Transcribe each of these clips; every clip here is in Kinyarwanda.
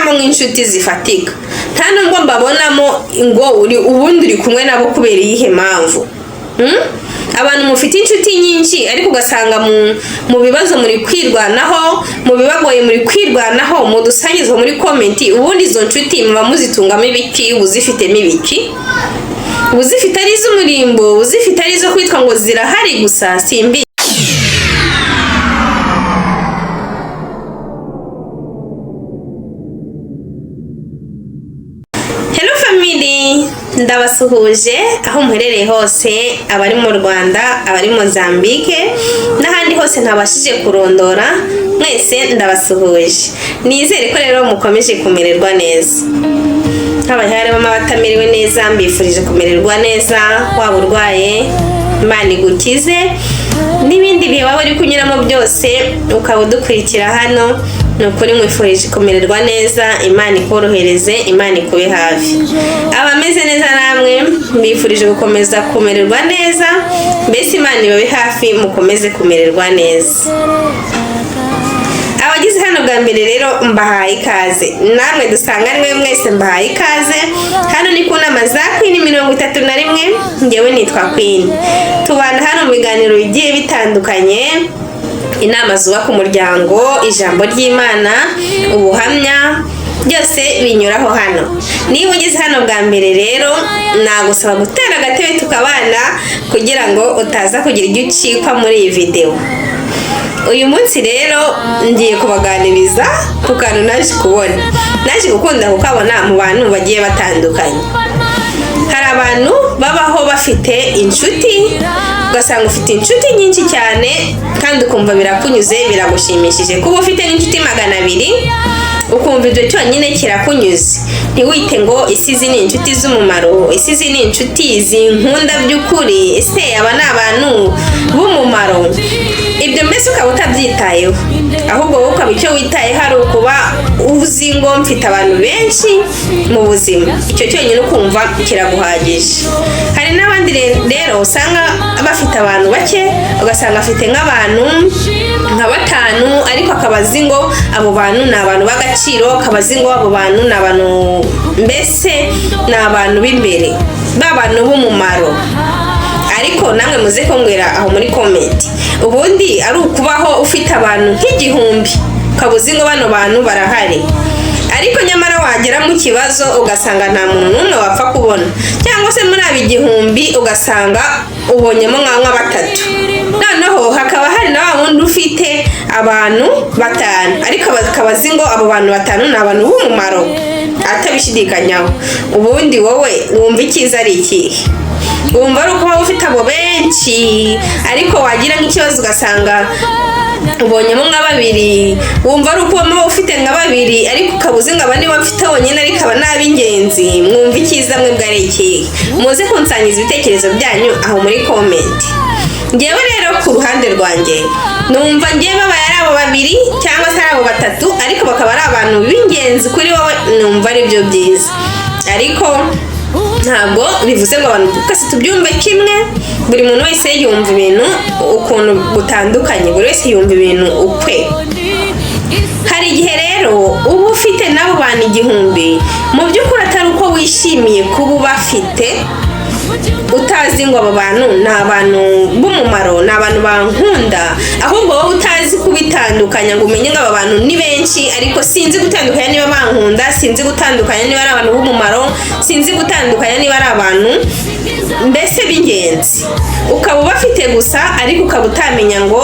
mbabonamo nk'inshuti zifatika, nta nubwo mbabonamo ngo ubundi uri kumwe nabo kubera iyihe mpamvu. Abantu mufite inshuti nyinshi ariko ugasanga mu bibazo muri kwirwanaho, mu bibagoye muri kwirwanaho, mu dusangizo muri komenti, ubundi izo nshuti muba muzitungamo ibiki, ubuzifitemo ibiki? Ubuzifite ari iz'umurimbo, ubuzifite ari izo kwitwa ngo zirahari gusa, simbi. Ndabasuhuje aho muherereye hose, abari mu Rwanda, abari Mozambique n'ahandi hose ntabashije kurondora, mwese ndabasuhuje. Nizere ko rero mukomeje kumererwa neza. Harimo abatamiriwe neza, mbifurije kumererwa neza, waba urwaye Imana igukize, n'ibindi bihe waba uri kunyuramo byose ukaba udukurikira hano, nukuri mwifurije kumererwa neza, Imana ikorohereze, Imana ikube hafi. Abameze neza namwe mbifurije gukomeza kumererwa neza, mbese Imana ibabe hafi, mukomeze kumererwa neza. Abagize hano bwa mbere rero mbahaye ikaze, namwe dusanganwe mwese mbahaye ikaze. Hano ni ku nama za Queen 31, ngewe nitwa Queen. Tubana hano mu biganiro bigiye bitandukanye, inama zubaka umuryango, ijambo ry'Imana, ubuhamya, byose binyuraho hano. Niba ugeze hano bwa mbere rero nagusaba gutera agatebe tukabana kugira ngo utaza kugira ibyo ucikwa muri iyi video. Uyu munsi rero ngiye kubaganiriza ku kantu naje kubona, naje gukunda kukabona mu bantu bagiye batandukanye. Hari abantu babaho bafite inshuti, ugasanga ufite inshuti nyinshi cyane kandi ukumva birakunyuze, biragushimishije. Kuba ufite inshuti 200 ukumva ibyo cyonyine kirakunyuze, ntiwite ngo isizi ni inshuti z'umumaro, isizi ni inshuti zinkunda by'ukuri, ese aba ni abantu b'umumaro. Ibyo mbese ukaba utabyitayeho, ahubwo wowe ukaba icyo witayeho ari ukuba uzi ngo mfite abantu benshi mu buzima, icyo cyonyine ukumva kiraguhagije. Hari n'abandi rero usanga bafite abantu bake, ugasanga afite nk'abantu nka 5 ariko akaba azi ngo abo bantu ni abantu b'agaciro, akaba azi ngo abo bantu ni abantu, mbese ni abantu b'imbere, b'abantu b'umumaro. Ariko namwe muze kumbwira aho muri comment, ubundi ari ukubaho ufite abantu nk'igihumbi ukabuzi ngo bano bantu barahari, ariko nyamara wagera mu kibazo ugasanga nta muntu n'umwe wapfa kubona, cyangwa se muri aba igihumbi ugasanga ubonyemo nka 3. Noneho hakaba hari na wundi ufite abantu 5 ariko bakabazi ngo abo bantu 5 ni abantu b'umumaro atabishidikanyaho. Ubundi wowe wumva ikiza ari ikihe? Wumva ari uko ufite abo benshi ariko wagira nk'ikibazo ugasanga ubonyemo nka 2, wumva ari uko ufite nka 2 ariko ukabuze ngo abandi bafite bonyine ariko aba n'ab'ingenzi. Mwumva ikiza mwe bwari ikihe? Muze kunsangiza ibitekerezo byanyu aho muri comment. Ngewe rero ku ruhande rwanjye numva ngewe baba ari abo 2 cyangwa se abo 3 ariko bakaba ari abantu b'ingenzi kuri wowe, numva ari byo byiza. Ariko ntabwo bivuze ngo abantu twese tubyumve kimwe, buri muntu wese yumva ibintu ukuntu gutandukanye, buri wese yumva ibintu ukwe. Hari igihe rero uba ufite nabo bantu 1000 mu by'ukuri atari uko wishimiye kuba ubafite, utazi ngo aba bantu ni abantu b'umumaro, ni abantu bankunda, ahubwo wowe utazi kubitandukanya ngo umenye ngo aba bantu ni benshi ariko sinzi gutandukanya niba bankunda, sinzi gutandukanya niba ari abantu b'umumaro, sinzi gutandukanya niba ari abantu mbese b'ingenzi. Ukaba ubafite gusa ariko ukaba utamenya ngo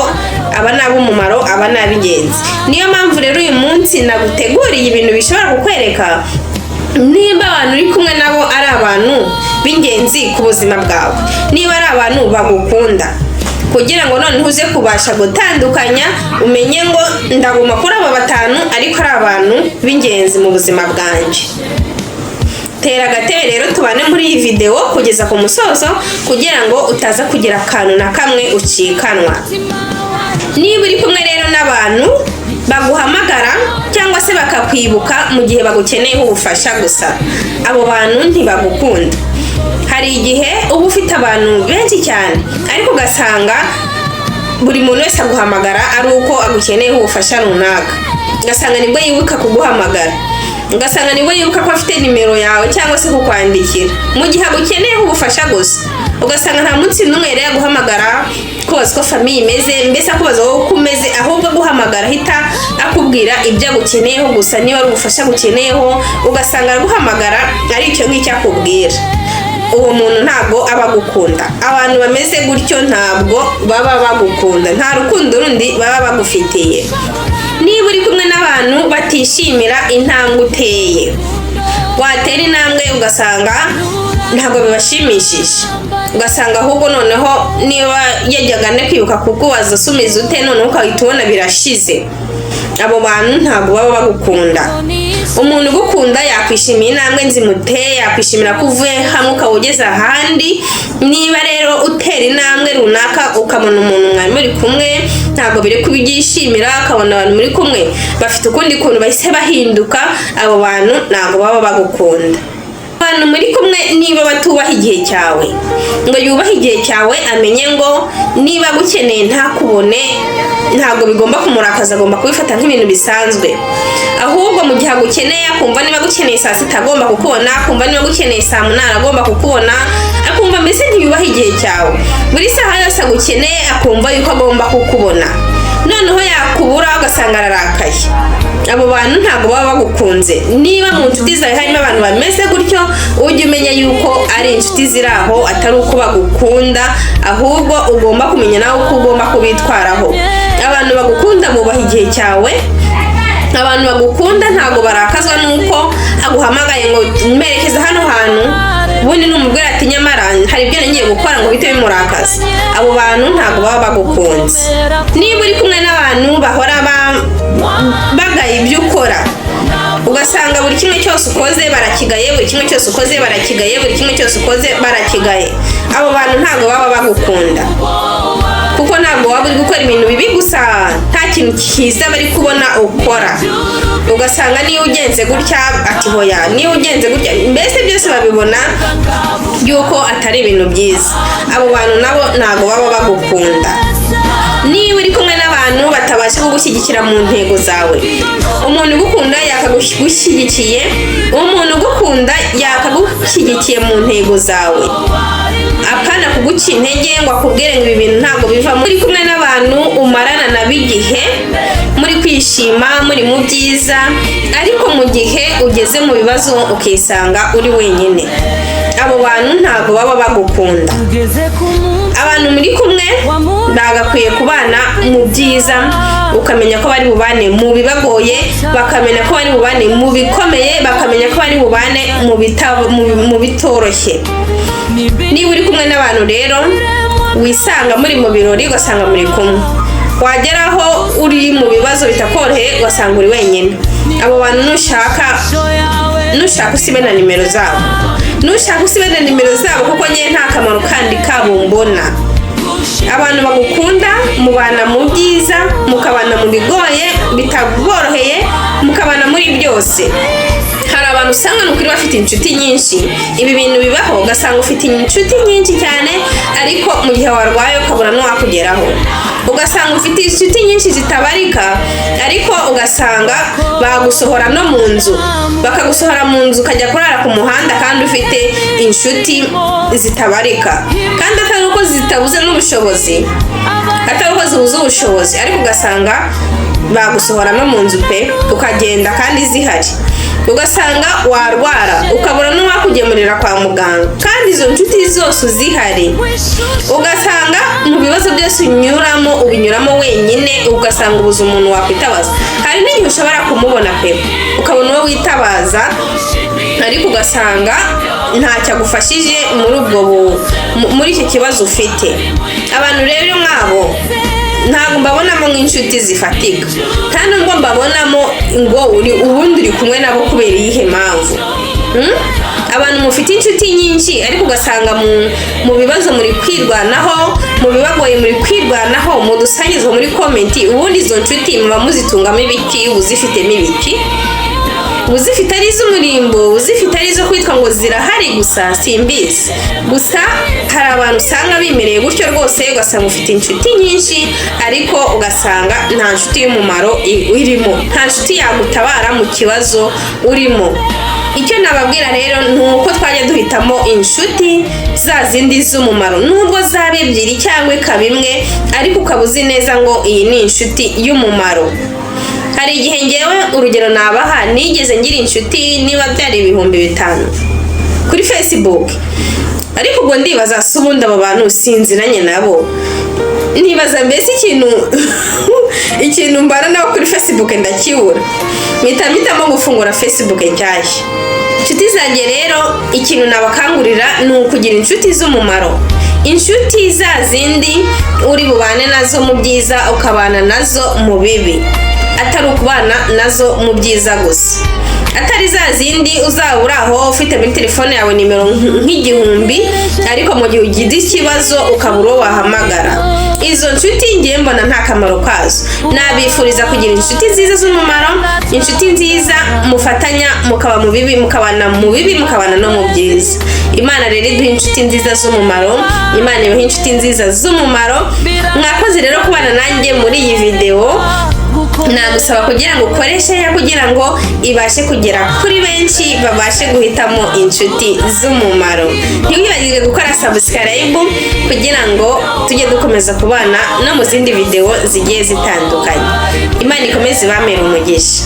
aba ni ab'umumaro, aba ni ab'ingenzi. Niyo mpamvu rero uyu munsi naguteguriye ibintu bishobora kukwereka niba abantu uri kumwe nabo ari abantu b'ingenzi ku buzima bwawe, niba ari abantu bagukunda, kugira ngo noneho uze kubasha gutandukanya, umenye ngo ndaguma kuri aba 5 ariko ari abantu b'ingenzi mu buzima bwanjye. Tera agatebe rero tubane muri iyi video kugeza ku musozo kugira ngo utaza kugira akantu na kamwe ucikanwa. Niba uri kumwe rero n'abantu baguhamagara cyangwa se bakakwibuka mu gihe bagukeneyeho ubufasha gusa, abo bantu ntibagukunda. Hari igihe uba ufite abantu benshi cyane ariko ugasanga buri muntu wese aguhamagara ari uko agukeneyeho ubufasha runaka, ugasanga nibwo yibuka kuguhamagara. ugasanga niwe yibuka ko afite nimero yawe cyangwa se kukwandikira mu gihe agukeneyeho ubufasha gusa. Ugasanga nta munsi n'umwe yari yaguhamagara kubaza ko famiye imeze, mbese akubaza wowe uko umeze, ahubwo aguhamagara ahita akubwira ibyo agukeneyeho gusa. Niba ari ubufasha agukeneyeho ugasanga araguhamagara ari icyo ngicyo akubwira. Uwo muntu ntabwo aba agukunda. Abantu bameze gutyo ntabwo baba bagukunda, nta rukundo rundi baba bagufitiye. Niba uri kumwe n'abantu batishimira intambwe uteye, watera intambwe ugasanga ntabwo bibashimishije, ugasanga ahubwo noneho niba yajyaga ne kwibuka kukubaza sumiza ute, noneho ukahita ubona birashize. Abo bantu ntabwo baba bagukunda. Umuntu ugukunda yakwishimira intambwe nzimuteye, yakwishimira ko uvuye hamwe ukawugeza ahandi. Niba rero utera intambwe runaka ukabona umuntu mwari muri kumwe ntabwo biri kubyishimira, akabona abantu muri kumwe bafite ukundi kuntu bahise bahinduka, abo bantu ntabwo baba bagukunda. Abantu muri kumwe niba batubaha igihe cyawe, ngo yubahe igihe cyawe, amenye ngo niba agukeneye ntakubone ntabwo bigomba kumurakaza, agomba kubifata nk'ibintu bisanzwe. Ahubwo mu gihe agukeneye, akumva niba agukeneye saa sita agomba kukubona, akumva niba agukeneye saa munani agomba kukubona, akumva mbese ntiyubahe igihe cyawe. Buri saha yose agukeneye akumva yuko agomba kukubona, noneho yakubura ugasanga ararakaye. Abo bantu ntabwo baba bagukunze. Niba mu nshuti zawe harimo abantu bameze gutyo, ujye umenya yuko ari inshuti ziri aho, atari uko bagukunda, ahubwo ugomba kumenya nawe uko ugomba kubitwaraho. Abantu bagukunda bubaha igihe cyawe. Abantu bagukunda ntabwo barakazwa nuko aguhamagaye ngo mperekeza hano hantu, ubundi numubwira ati nyamara hari ibyo ngiye gukora ngo bite bimurakaza. Abo bantu ntabwo baba bagukunze. Niba uri kumwe n'abantu bahora bagaye ibyo ukora, ugasanga buri kimwe cyose ukoze barakigaye, buri kimwe cyose ukoze barakigaye, buri kimwe cyose ukoze barakigaye, abo bantu ntabwo baba bagukunda, kuko ntabwo waba uri gukora ibintu bibi gusa nta kintu cyiza bari kubona ukora. Ugasanga niyo ugenze gutya ati hoya, niyo ugenze gutya, mbese byose babibona yuko atari ibintu byiza. Abo bantu nabo ntabwo baba bagukunda. Niba uri kumwe n'abantu batabasha kugushyigikira mu ntego zawe, umuntu ugukunda yakagushyigikiye, umuntu ugukunda yakagushyigikiye mu ntego zawe, apana kuguca intege ngo akubwire ngo ibi bintu ntabwo biva. Muri kumwe n'abantu umarana nabo igihe, muri kwishima, muri mu byiza, ariko mu gihe ugeze mu bibazo ukisanga uri wenyine, abo bantu ntabwo baba bagukunda. Abantu muri kumwe bagakwiye kubana mu byiza, ukamenya ko bari bubane mu bibagoye, bakamenya ko bari bubane mu bikomeye, bakamenya ko bari bubane mu bitoroshye. Niba uri kumwe n'abantu rero wisanga muri mu birori ugasanga muri kumwe, wageraho uri mu bibazo bitakoroheye ugasanga uri wenyine, abo bantu nushaka usibe na nimero zabo, kuko njye nta kamaro kandi kabo mbona. Abantu bagukunda mubana mu byiza, mukabana mu bigoye bitaboroheye, mukabana muri byose. Hari abantu usanga nukuri bafite inshuti nyinshi, ibi bintu bibaho, ugasanga ufite inshuti nyinshi cyane, ariko mu gihe warwaye ukabura n'uwakugeraho. Ugasanga ufite inshuti nyinshi zitabarika, ariko ugasanga bagusohora no mu nzu, bakagusohora mu nzu ukajya kurara ku muhanda kandi ufite inshuti zitabarika, kandi atari uko zitabuze n'ubushobozi, atari uko zibuze ubushobozi, ariko ugasanga bagusohora no mu nzu pe, ukagenda kandi zihari. Ugasanga warwara ukabura n'uwakugemurira kwa muganga, kandi izo nshuti zose uzihari. Ugasanga mu bibazo byose ubinyuramo wenyine, ugasanga ubuze umuntu wakwitabaza. Hari n'igihe ushobora kumubona pe, ukabona uwo witabaza, ariko ugasanga ntacyo agufashije muri iki kibazo ufite. Abantu rero mwabo ntabwo mbabonamo nk'inshuti zifatika, nta nubwo mbabonamo ngo ubundi uri kumwe nabo kubera iyihe mpamvu. Abantu mufite inshuti nyinshi, ariko ugasanga mu bibazo muri kwirwanaho, mu bibagoye muri kwirwanaho, mudusangiza muri komenti, ubundi izo nshuti muba muzitungamo ibiki, uzifitemo ibiki. uzifite ari iz'umurimbo, uzifite ari izo kwitwa ngo zirahari gusa simbizi. Gusa hari abantu usanga bimereye gutyo rwose, ugasanga ufite inshuti nyinshi ariko ugasanga nta nshuti y'umumaro irimo, nta nshuti yagutabara mu kibazo urimo. Icyo nababwira rero ni uko twajya duhitamo inshuti za zindi z'umumaro, nubwo zaba ebyiri cyangwa ikaba imwe, ariko ukaba uzi neza ngo iyi ni inshuti y'umumaro. Hari igihe ngewe urugero nabaha, nigeze ngira inshuti niba byari 5,000 kuri Facebook, ariko ubwo ndibaza se ubundi aba bantu sinziranye nabo, nibaza mbese ikintu mbana nabo kuri Facebook ndakibura, mpitamo gufungura Facebook nshyashya. Inshuti zanjye rero ikintu nabakangurira ni ukugira inshuti z'umumaro, inshuti za zindi uri bubane nazo mu byiza ukabana nazo mu bibi, atari ukubana nazo mu byiza gusa, atari za zindi uzabura aho ufite muri telefone yawe nimero nk'igihumbi ariko mu gihe ugize ikibazo ukabura wahamagara. Izo nshuti ngiye mbona nta kamaro kazo. Nabifuriza kugira inshuti nziza z'umumaro, inshuti nziza mufatanya mukaba mu bibi mukabana mu bibi mukabana no mu byiza. Imana rero iduha inshuti nziza z'umumaro, Imana ibaha inshuti nziza z'umumaro. Mwakoze rero kubana nanjye muri iyi video, nagusaba kugira ngo ukoreshe ya kugira ngo ibashe kugera kuri benshi babashe guhitamo inshuti z'umumaro. Ntiwibagirwe gukora subscribe kugira ngo tujye dukomeza kubana no mu zindi video zigiye zitandukanye. Imana ikomeze ibamere umugisha.